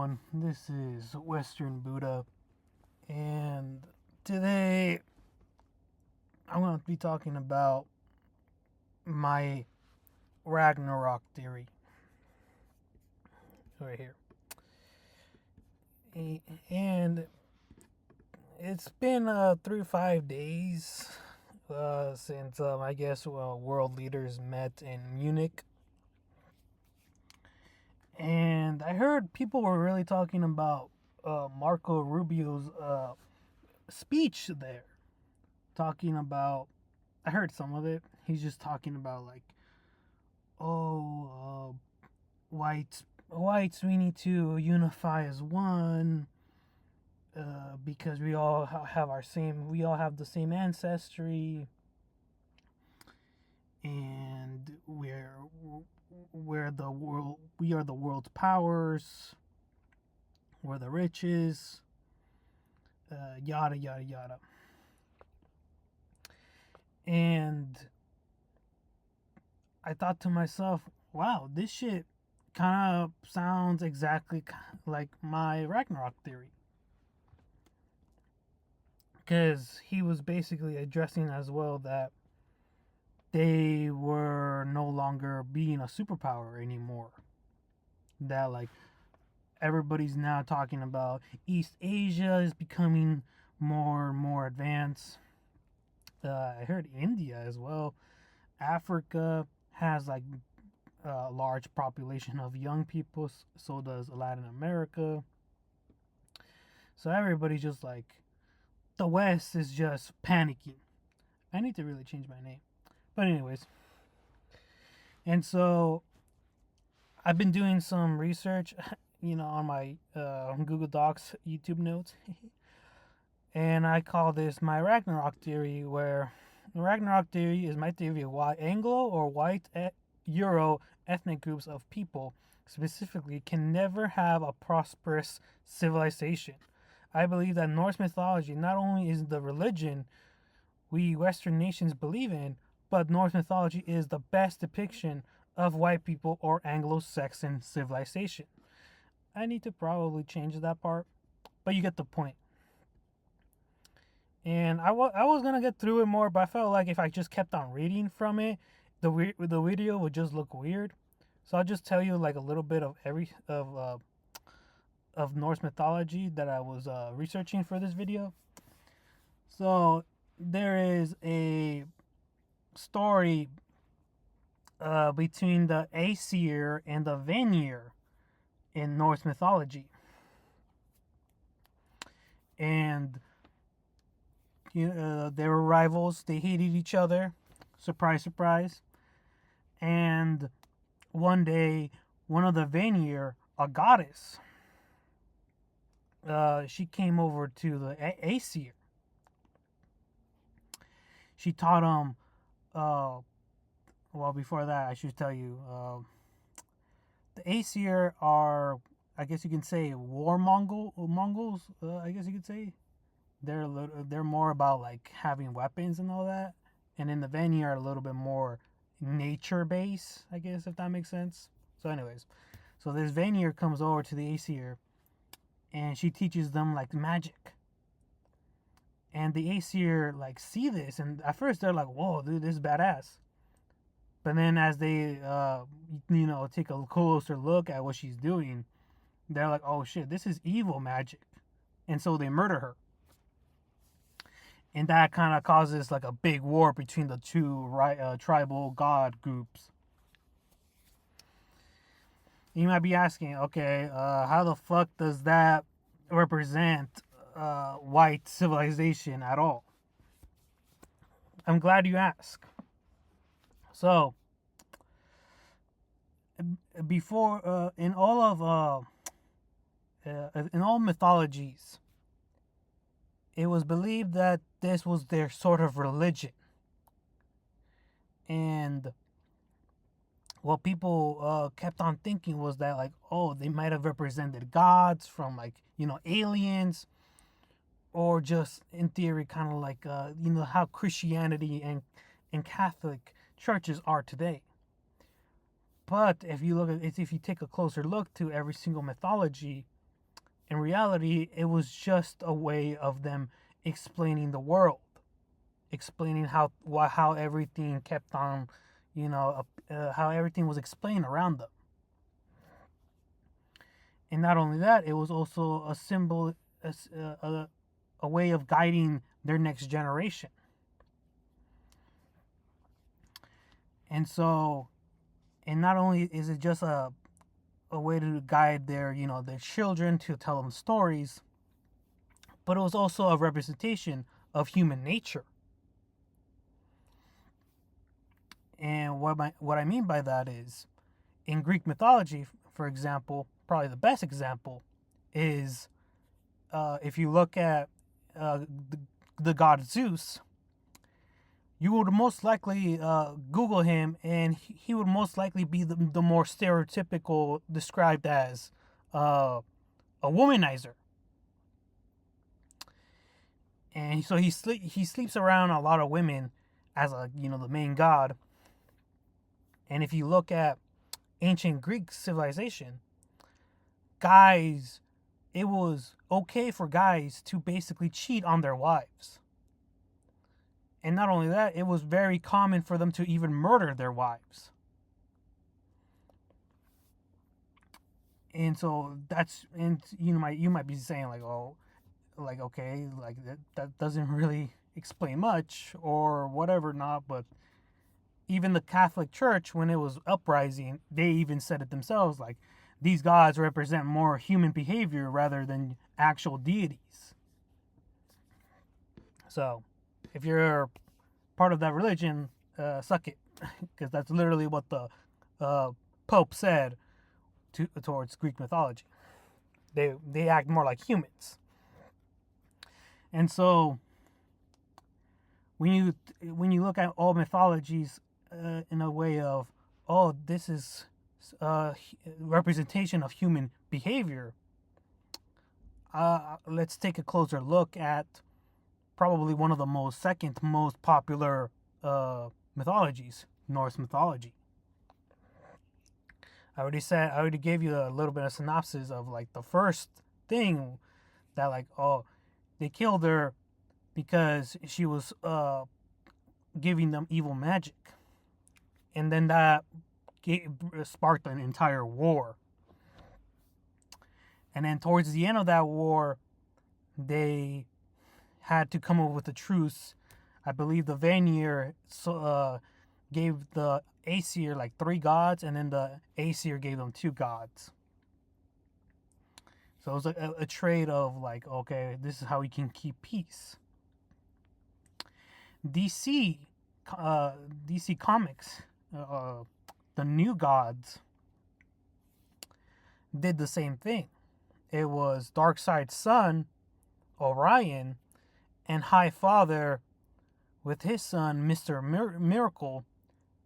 everyone. This is Western Buddha, and today I'm going to be talking about my Ragnarok theory right here. And it's been 3 to 5 days since I guess world leaders met in Munich. And I heard people were really talking about Marco Rubio's speech there. Talking about, I heard some of it. He's just talking about like, whites, we need to unify as one, because we all have the same ancestry, and we are the world's powers, we're the riches, yada yada yada. And I thought to myself, wow, this shit kind of sounds exactly like my Ragnarok theory. Because he was basically addressing as well that they were no longer being a superpower anymore. That, like, everybody's now talking about East Asia is becoming more and more advanced. I heard India as well. Africa has like a large population of young people, so does Latin America. So everybody's just like, the West is just panicking. I need to really change my name. But anyways, and so I've been doing some research, on my Google Docs YouTube notes. And I call this my Ragnarok theory, where the Ragnarok theory is my theory of why Anglo or white Euro ethnic groups of people specifically can never have a prosperous civilization. I believe that Norse mythology not only is the religion we Western nations believe in, but Norse mythology is the best depiction of white people or Anglo-Saxon civilization. I need to probably change that part, but you get the point. And I was gonna get through it more, but I felt like if I just kept on reading from it, the video would just look weird. So I'll just tell you like a little bit of of Norse mythology that I was researching for this video. So there is a story between the Aesir and the Vanir in Norse mythology, and they were rivals. They hated each other. Surprise, surprise. And one day, one of the Vanir, a goddess, she came over to the Aesir. She taught them. Well, before that, I should tell you, the Aesir are, I guess you can say, Mongols. I guess you could say. They're more about like having weapons and all that, and in the Vanir are a little bit more nature based, I guess, if that makes sense. So anyways, so this Vanir comes over to the Aesir, and she teaches them like magic. And the Aesir like see this, and at first they're like, "Whoa, dude, this is badass." But then as they take a closer look at what she's doing, they're like, "Oh shit, this is evil magic," and so they murder her. And that kind of causes like a big war between the two tribal god groups. You might be asking, okay, how the fuck does that represent white civilization at all? I'm glad you asked. So, before in all mythologies, it was believed that this was their sort of religion. And what people kept on thinking was that, like, oh, they might have represented gods from, like, aliens, or just in theory kind of like, how Christianity and Catholic churches are today. But if you take a closer look to every single mythology, in reality, it was just a way of them explaining the world, explaining how everything kept on, how everything was explained around them. And not only that, it was also a symbol, a way of guiding their next generation. And so, and not only is it just a way to guide their children to tell them stories, but it was also a representation of human nature. And what I mean by that is, in Greek mythology, for example, probably the best example is, if you look at the god Zeus, you would most likely Google him, and he would most likely be the more stereotypical, described as a womanizer. And so he sleeps around a lot of women as the main god. And if you look at ancient Greek civilization, guys, it was okay for guys to basically cheat on their wives. And not only that, it was very common for them to even murder their wives. And so you might be saying like, oh, like, okay, like that doesn't really explain much or whatever, not. But even the Catholic Church, when it was uprising, they even said it themselves, like, these gods represent more human behavior rather than actual deities. So if you're part of that religion, suck it, because that's literally what the Pope said towards Greek mythology. They act more like humans. And so when you look at all mythologies in a way of, oh, this is representation of human behavior, let's take a closer look at probably one of the second most popular mythologies, Norse mythology. I already gave you a little bit of synopsis of like the first thing, that like, oh, they killed her because she was giving them evil magic, and then that sparked an entire war. And then towards the end of that war, they had to come up with a truce. I believe the Vanir gave the Aesir like 3 gods, and then the Aesir gave them 2 gods. So it was a trade of like, okay, this is how we can keep peace. DC Comics, the New Gods, did the same thing. It was Darkseid's son, Orion, and High Father with his son, Mr. Miracle.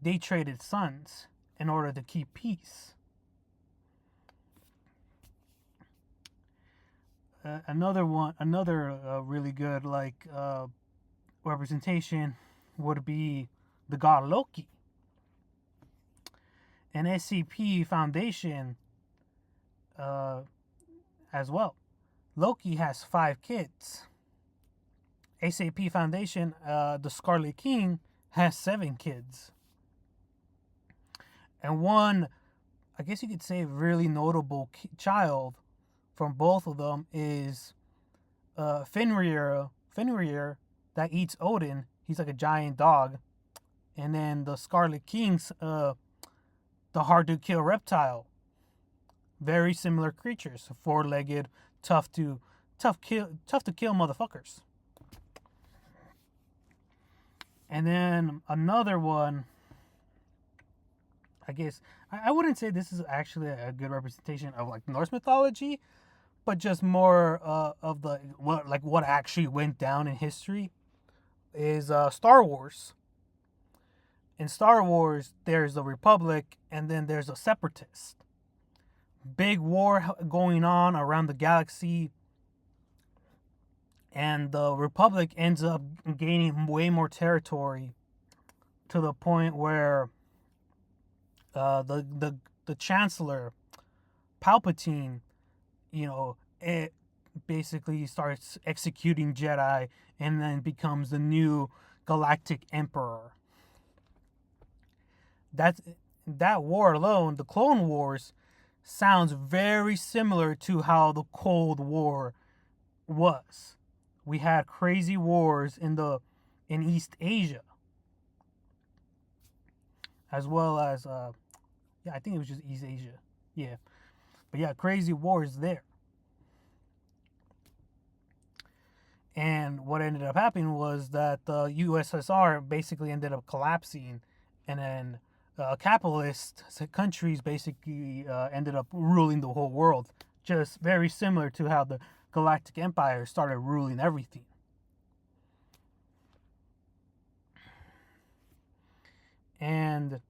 They traded sons in order to keep peace. Another really good representation would be the god Loki. An SCP Foundation as well. Loki has 5 kids. SAP Foundation, the Scarlet King, has 7 kids. And one, I guess you could say, really notable child from both of them is Fenrir, that eats Odin. He's like a giant dog. And then the Scarlet King's the hard-to-kill reptile. Very similar creatures, 4-legged, tough to kill motherfuckers. And then another one, I guess I wouldn't say this is actually a good representation of like Norse mythology, but just more of the what actually went down in history is Star Wars. In Star Wars, there's a Republic, and then there's a Separatist. Big war going on around the galaxy, and the Republic ends up gaining way more territory, to the point where the Chancellor, Palpatine, it basically starts executing Jedi and then becomes the new galactic emperor. That war alone, the Clone Wars, sounds very similar to how the Cold War was. We had crazy wars in East Asia, as well as yeah, I think it was just East Asia. Yeah, but yeah, crazy wars there. And what ended up happening was that the USSR basically ended up collapsing, and then capitalist countries basically ended up ruling the whole world, just very similar to how the Galactic Empire started ruling everything. And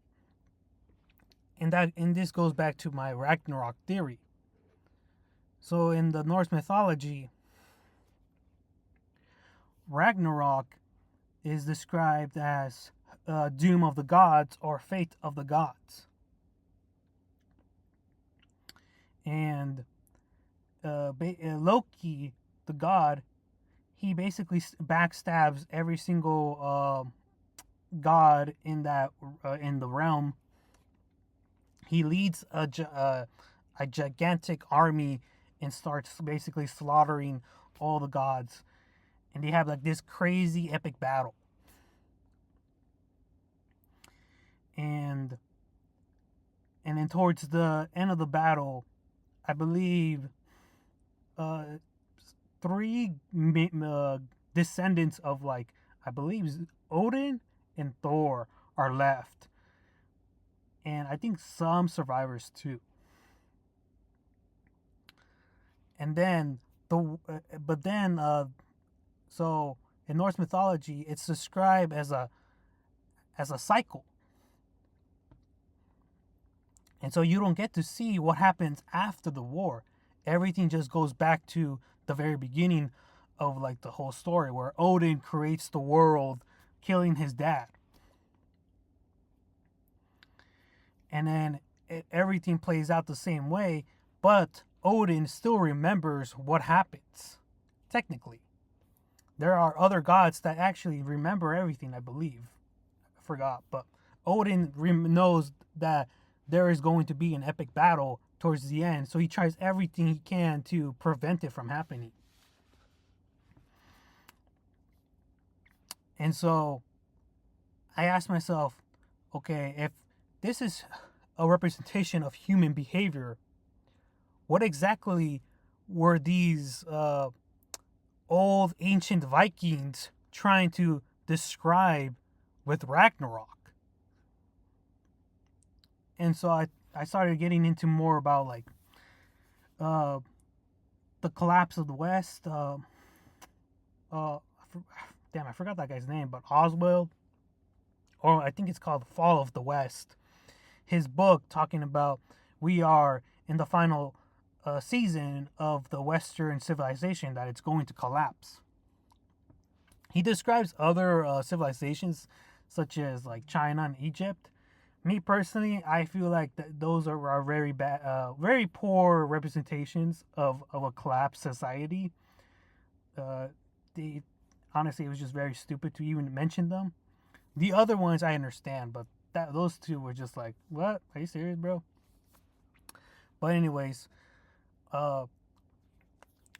this goes back to my Ragnarok theory. So in the Norse mythology, Ragnarok is described as doom of the gods or fate of the gods. And Loki, the god, he basically backstabs every single god in the realm. He leads a gigantic army and starts basically slaughtering all the gods, and they have like this crazy epic battle. And then towards the end of the battle, I believe uh, three descendants of, like, I believe Odin and Thor are left, and I think some survivors too. And then but then so in Norse mythology, it's described as a cycle, and so you don't get to see what happens after the war. Everything just goes back to the very beginning of, like, the whole story, where Odin creates the world, killing his dad, and then everything plays out the same way, but Odin still remembers what happens. Technically, there are other gods that actually remember everything, I believe. I forgot, but Odin knows that there is going to be an epic battle towards the end, so he tries everything he can to prevent it from happening. And so I asked myself, okay, if this is a representation of human behavior, what exactly were these old ancient Vikings trying to describe with Ragnarok? And so I started getting into more about, like, uh, the collapse of the West. Uh, Damn, I forgot that guy's name, but Oswald, or I think it's called The Fall of the West. His book talking about we are in the final season of the Western civilization, that it's going to collapse. He describes other civilizations, such as, like, China and Egypt. Me personally, I feel like those are very bad, very poor representations of a collapsed society. They Honestly, it was just very stupid to even mention them. The other ones I understand, but those two were just like, what? Are you serious, bro? But anyways, what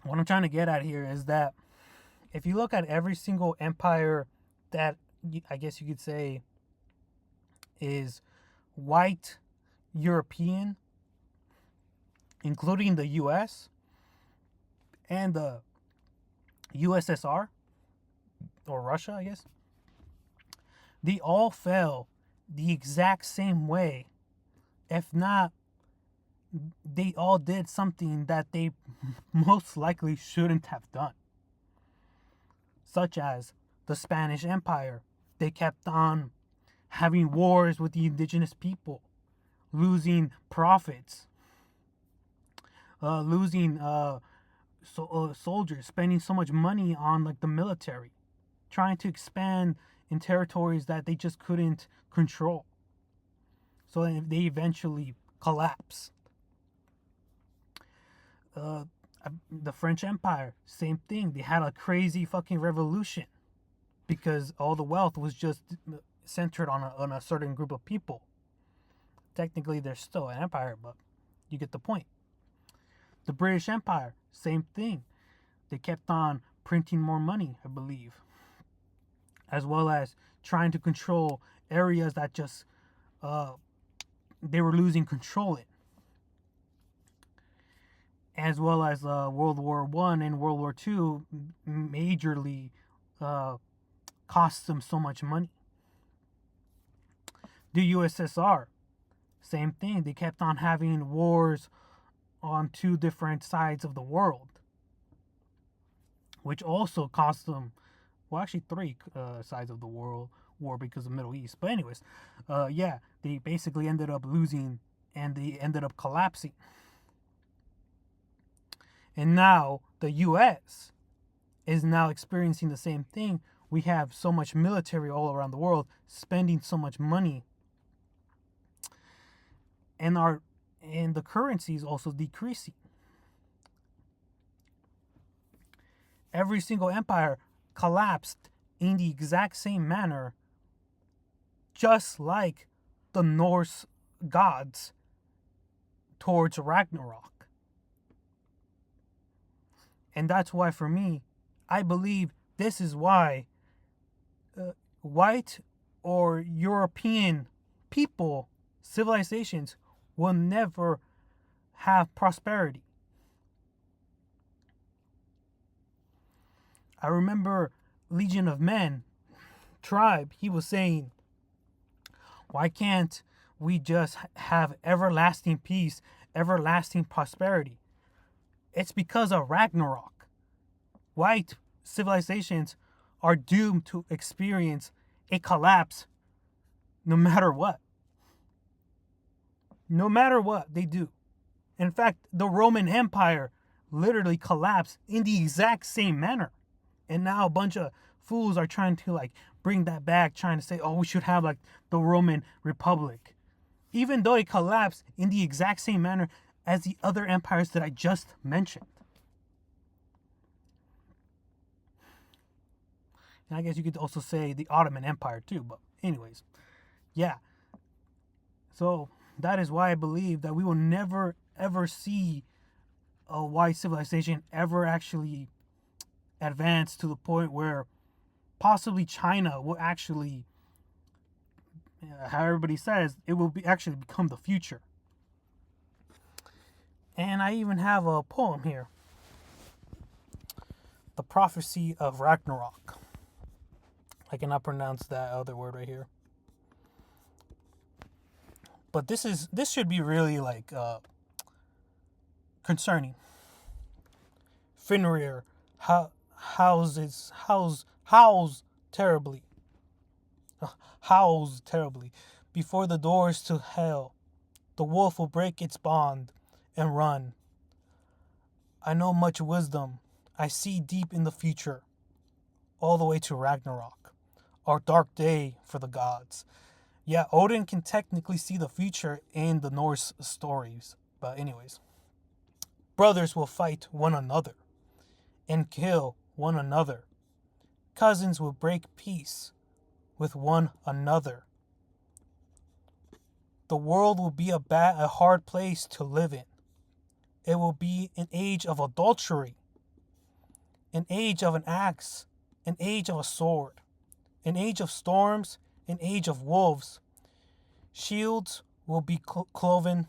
I'm trying to get at here is that if you look at every single empire that I guess you could say is white European, including the US and the USSR, or Russia, I guess, they all fell the exact same way. If not, they all did something that they most likely shouldn't have done. Such as the Spanish Empire. They kept on having wars with the indigenous people, losing profits, losing soldiers, spending so much money on, like, the military, trying to expand in territories that they just couldn't control. So they eventually collapsed. The French Empire, same thing. They had a crazy fucking revolution because all the wealth was just centered on a certain group of people. Technically, they're still an empire, but you get the point. The British Empire, same thing. They kept on printing more money, I believe, as well as trying to control areas that just they were losing control in, as well as World War One and World War Two majorly cost them so much money. The USSR, same thing. They kept on having wars on two different sides of the world, which also cost them, well, actually three sides of the world war because of the Middle East. But anyways, yeah, they basically ended up losing and they ended up collapsing. And now the U.S. is now experiencing the same thing. We have so much military all around the world, spending so much money, and the currency is also decreasing. Every single empire collapsed in the exact same manner, just like the Norse gods towards Ragnarok. And that's why, for me, I believe this is why white or European people, civilizations, will never have prosperity. I remember Legion of Men, Tribe, he was saying, why can't we just have everlasting peace, everlasting prosperity? It's because of Ragnarok. White civilizations are doomed to experience a collapse no matter what. No matter what they do. In fact, the Roman Empire literally collapsed in the exact same manner. And now a bunch of fools are trying to bring that back, trying to say, oh, we should have the Roman Republic. Even though it collapsed in the exact same manner as the other empires that I just mentioned. And I guess you could also say the Ottoman Empire too, but anyways, yeah. So that is why I believe that we will never ever see a white civilization ever actually advance to the point where possibly China will actually, how everybody says, it will actually become the future. And I even have a poem here, The Prophecy of Ragnarok. I cannot pronounce that other word right here. But this should be really concerning. Fenrir howls terribly. Howls terribly. Before the doors to hell, the wolf will break its bond and run. I know much wisdom. I see deep in the future, all the way to Ragnarok, our dark day for the gods. Yeah, Odin can technically see the future in the Norse stories. But anyways, brothers will fight one another and kill one another. Cousins will break peace with one another. The world will be a hard place to live in. It will be an age of adultery, an age of an axe, an age of a sword, an age of storms, an age of wolves. Shields will be cloven.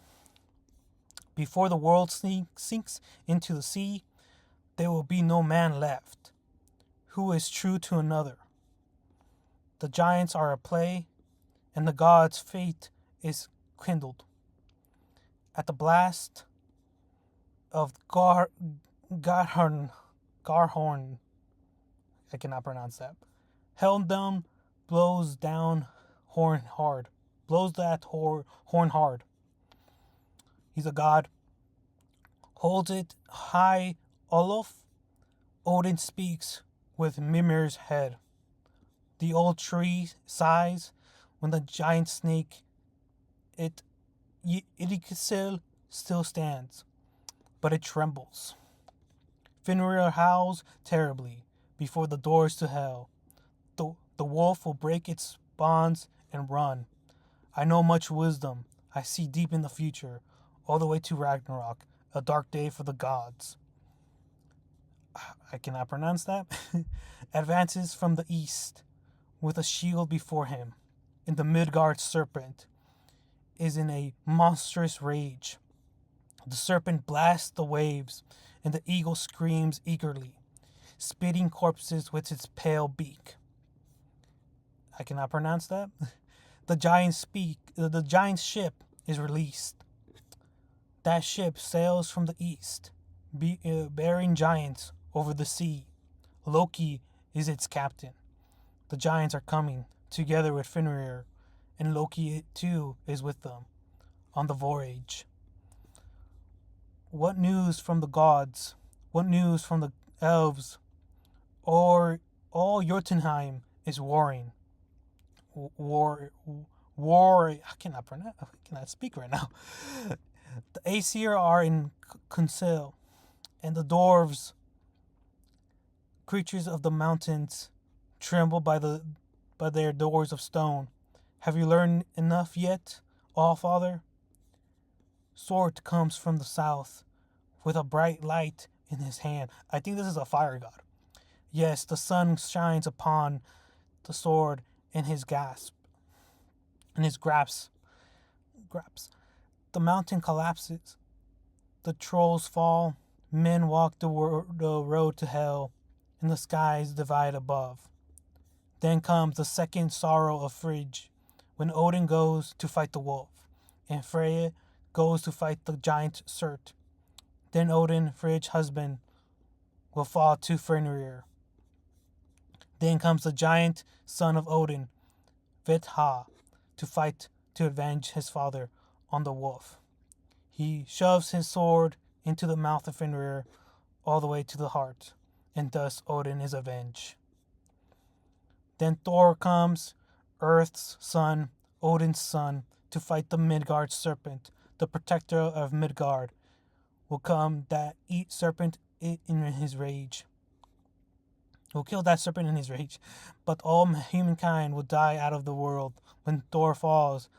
Before the world sinks into the sea, there will be no man left who is true to another. The giants are at play, and the gods' fate is kindled. At the blast of Garhorn, I cannot pronounce that. Helldom blows down horn hard. Blows that horn hard. He's a god. Holds it high, Olaf. Odin speaks with Mimir's head. The old tree sighs when the giant snake, Yggdrasil, still stands, but it trembles. Fenrir howls terribly before the doors to hell. The wolf will break its bonds and run. I know much wisdom. I see deep in the future, all the way to Ragnarok, a dark day for the gods. I cannot pronounce that. Advances from the east, with a shield before him, and the Midgard serpent is in a monstrous rage. The serpent blasts the waves, and the eagle screams eagerly, spitting corpses with its pale beak. I cannot pronounce that. The giant's ship is released. That ship sails from the east, bearing giants over the sea. Loki is its captain. The giants are coming, together with Fenrir, and Loki too is with them, on the voyage. What news from the gods? What news from the elves? Or all Jotunheim is warring. War. I cannot speak right now. The Aesir are in council, and the dwarves, creatures of the mountains, tremble by their doors of stone. Have you learned enough yet, All-Father? Sword comes from the south, with a bright light in his hand. I think this is a fire god. Yes, the sun shines upon the sword in his grasp. The mountain collapses. The trolls fall. Men walk the road to hell, and the skies divide above. Then comes the second sorrow of Frigg, when Odin goes to fight the wolf, and Freya goes to fight the giant Surt. Then Odin, Frigg's husband, will fall to Fenrir. Then comes the giant son of Odin, Vidha, to avenge his father on the wolf. He shoves his sword into the mouth of Fenrir all the way to the heart, and thus Odin is avenged. Then Thor comes, Earth's son, Odin's son, to fight the Midgard serpent. The protector of Midgard will come that eat serpent in his rage. Will kill that serpent in his rage. But all humankind will die out of the world when Thor falls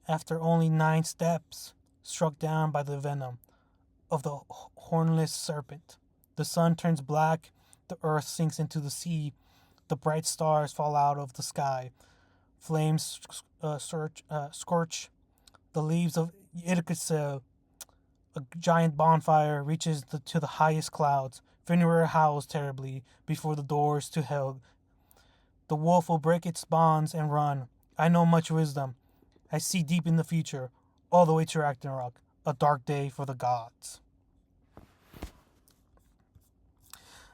after only 9 steps, struck down by the venom of the hornless serpent. The sun turns black, the earth sinks into the sea, the bright stars fall out of the sky, flames scorch the leaves of Yggdrasil. A giant bonfire reaches to the highest clouds. Fenrir howls terribly before the doors to hell. The wolf will break its bonds and run. I know much wisdom. I see deep in the future, all the way to Ragnarok, a dark day for the gods.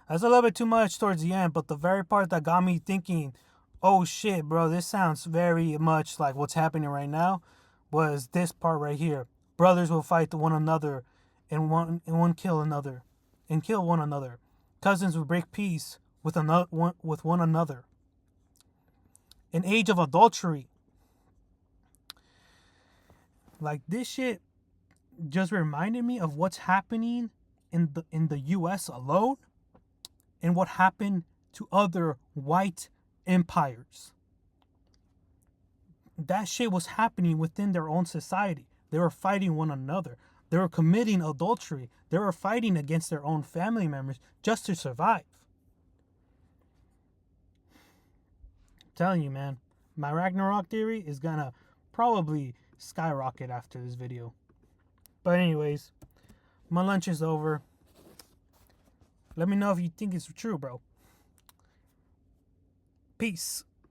That's a little bit too much towards the end, but the very part that got me thinking, oh shit, bro, this sounds very much like what's happening right now, was this part right here. Brothers will fight one another and one kill another, and kill one another. Cousins will break peace with one another. An age of adultery. Like, this shit just reminded me of what's happening in the US alone, and what happened to other white empires. That shit was happening within their own society. They were fighting one another. They were committing adultery. They were fighting against their own family members just to survive. I'm telling you, man, my Ragnarok theory is gonna probably skyrocket after this video. But anyways, my lunch is over. Let me know if you think it's true, bro. Peace.